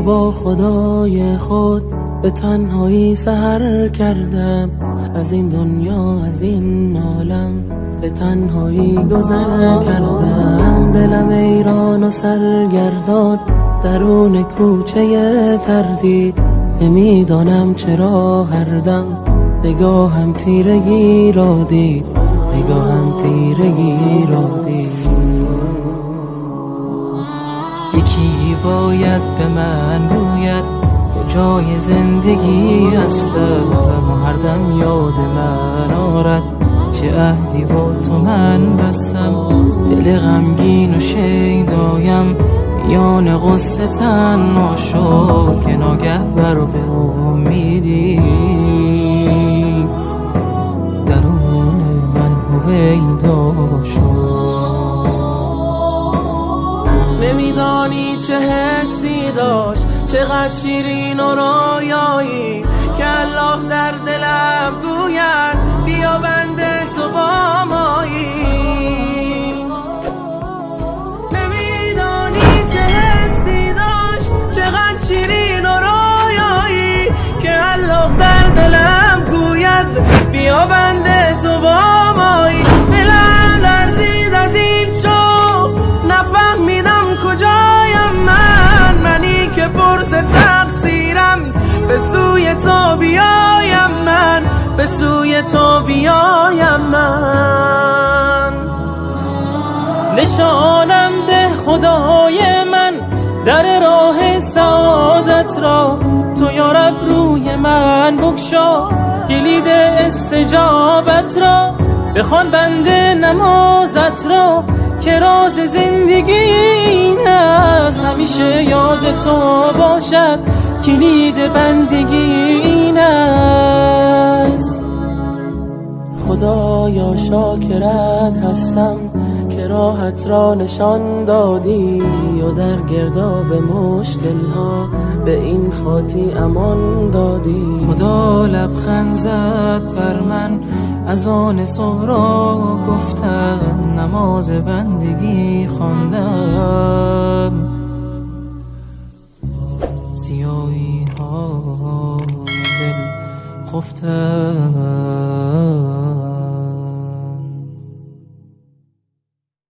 با خدای خود به تنهایی سحر کردم، از این دنیا از این عالم به تنهایی گذر کردم. دلم ایران و سرگردان درون کوچه تردید، نمیدانم چرا هر دم نگاهم تیرگی را دید، نگاهم تیرگی را دید. یکی باید به من گوید کجای زندگی هستم و هر دم یاد من آرد چه عهدی با تو من بستم. دل غمگین و شیدایم میان غصه تنها شد که ناگه برق امیدی درون من هویدا شد. نمیدانی چه حسی داشت، چقدر شیرین و رویایی که الله در دلم گوید بیا بنده تو با مایی. نمیدانی چه حسی داشت، چقدر شیرین و رویایی که الله در دلم گوید بیا بنده تو با مایی. دلم لرزید از این شوق، نفهمیدم کجایم من، منی که پرس تقصیرم به سوی تو بیایم من، به سوی تو بیایم من. نشانم ده خدای من در راه سعادت را، تو یا رب روی من بگشا کلید استجابت را. بخوان بنده نمازت را که راز زندگی این است، همیشه یاد تو باشد کلید بندگی این است. خدایا شاکرت هستم که راحت را نشان دادی و در گرداب مشکل ها به این خاطی امان دادی. خدا لبخند زد بر من از آن صبرا گفتم، نماز بندگی خواندم. سیاهی ها دل خفتم.